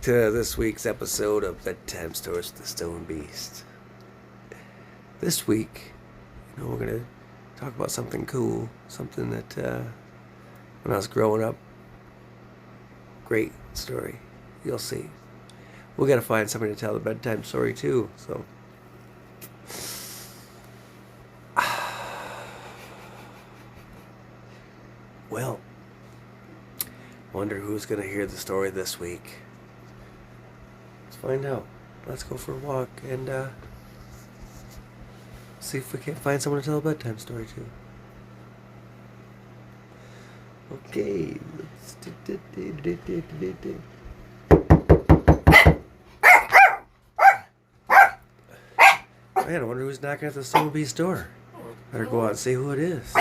to this week's episode of Bedtime Stories with the Stone Beast. This week, we're going to talk about something cool, something that when I was growing up, great story. You'll see. We got to find somebody to tell the bedtime story too, so. Well, wonder who's going to hear the story this week. Let's find out. Let's go for a walk and see if we can't find someone to tell a bedtime story to. Okay, let's Man, I wonder who's knocking at the Stone Beast door. Better go out and see who it is.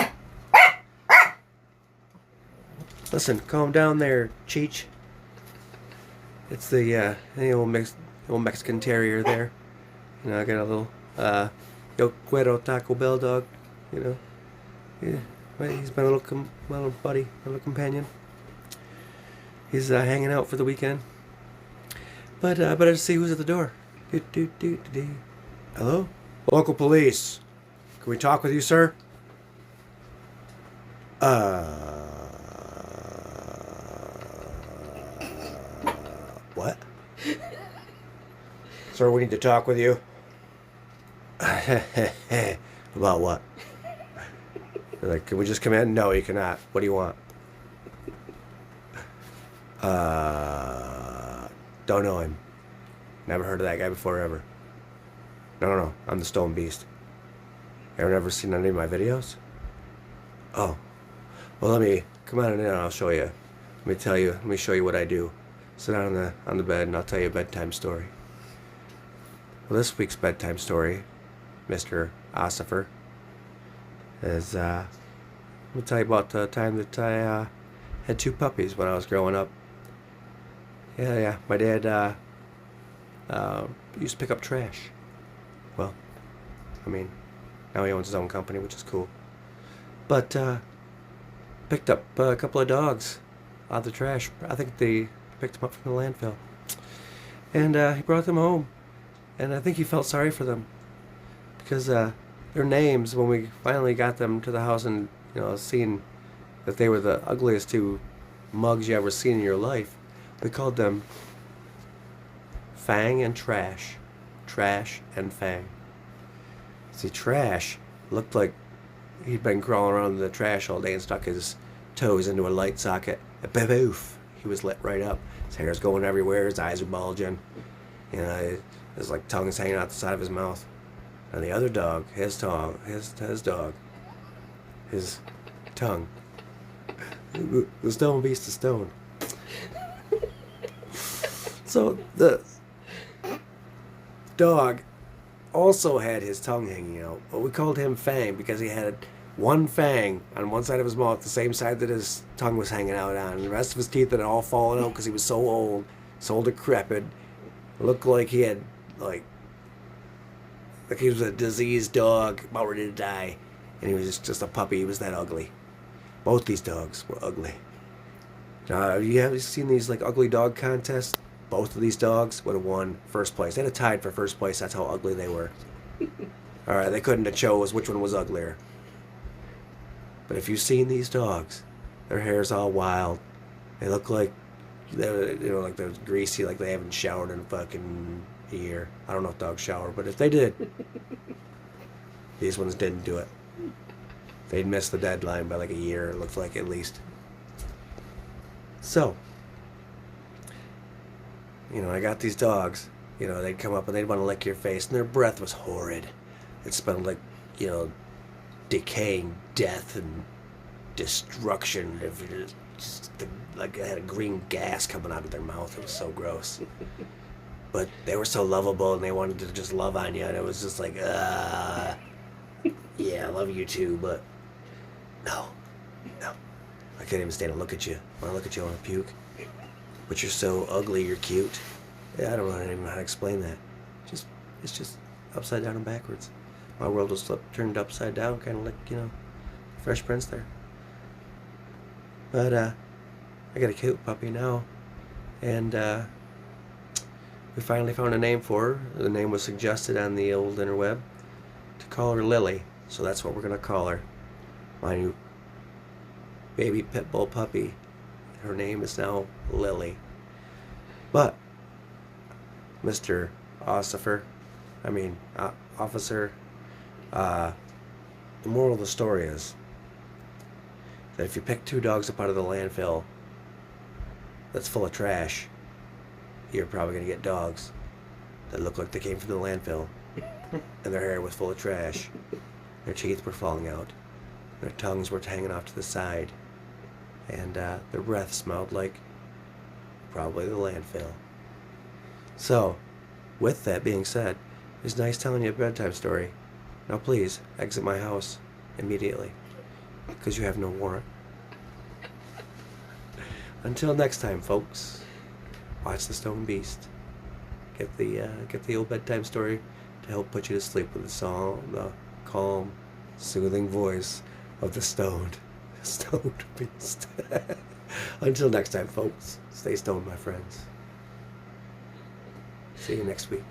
Listen, calm down there, Cheech. It's the old Mexican Terrier there. I got a little Yo Quiero Taco Bell dog. Yeah, he's my little buddy, my little companion. He's hanging out for the weekend. But I better see who's at the door. Hello? Local police. Can we talk with you, sir? What? Sir, we need to talk with you. About what? They're like, can we just come in? No, you cannot. What do you want? Don't know him. Never heard of that guy before, ever. No. I'm the Stone Beast. Ever never seen any of my videos? Oh. Well, come on in and I'll show you. Let me show you what I do. Sit down on the bed and I'll tell you a bedtime story. Well, this week's bedtime story, Mr. Ossifer, is, I'll tell you about the time that I had 2 puppies when I was growing up. Yeah. My dad used to pick up trash. Well, now he owns his own company, which is cool. But picked up a couple of dogs out of the trash. I think they picked them up from the landfill. And he brought them home. And I think he felt sorry for them. Because their names, when we finally got them to the house and, seeing that they were the ugliest 2 mugs you ever seen in your life, we called them Fang and Trash. Trash and Fang. See, Trash looked like he'd been crawling around in the trash all day and stuck his toes into a light socket. Boof! He was lit right up. His hair's going everywhere. His eyes were bulging. His tongue's hanging out the side of his mouth. And the other dog, his tongue. The Stone Beast is stone. So the dog also had his tongue hanging out. But we called him Fang because he had one fang on one side of his mouth, the same side that his tongue was hanging out on. And the rest of his teeth had all fallen out because he was so old, so decrepit. It looked like he had, like he was a diseased dog about ready to die. And he was just a puppy. He was that ugly. Both these dogs were ugly. Now, have you seen these ugly dog contests? Both of these dogs would have won first place. They'd have tied for first place. That's how ugly they were. Alright, they couldn't have chose which one was uglier. But if you've seen these dogs, their hair's all wild. They look like they're greasy, like they haven't showered in a fucking year. I don't know if dogs shower, but if they did, these ones didn't do it. They'd missed the deadline by a year, it looked like, at least. So, I got these dogs. They'd come up and they'd want to lick your face, and their breath was horrid. It smelled like, decaying death and destruction. I had a green gas coming out of their mouth. It was so gross. But they were so lovable, and they wanted to just love on you, and it was just like, yeah, I love you too, but no. I can't even stand to look at you. When I look at you, I want to puke. But you're so ugly, you're cute. Yeah, I don't even know how to explain that. It's just upside down and backwards. My world was turned upside down, kind of like, Fresh Prince there. But I got a cute puppy now, and we finally found a name for her. The name was suggested on the old interweb to call her Lily. So that's what we're going to call her. My new baby pit bull puppy. Her name is now Lily. But, Mr. Officer, the moral of the story is that if you pick 2 dogs up out of the landfill that's full of trash, you're probably going to get dogs that look like they came from the landfill and their hair was full of trash. Their teeth were falling out. Their tongues were hanging off to the side. And their breath smelled like probably the landfill. So, with that being said, it was nice telling you a bedtime story. Now please, exit my house immediately, because you have no warrant. Until next time, folks, watch The Stone Beast. Get the old bedtime story to help put you to sleep with the calm, soothing voice of the stoned beast. Until next time, folks, stay stoned, my friends. See you next week.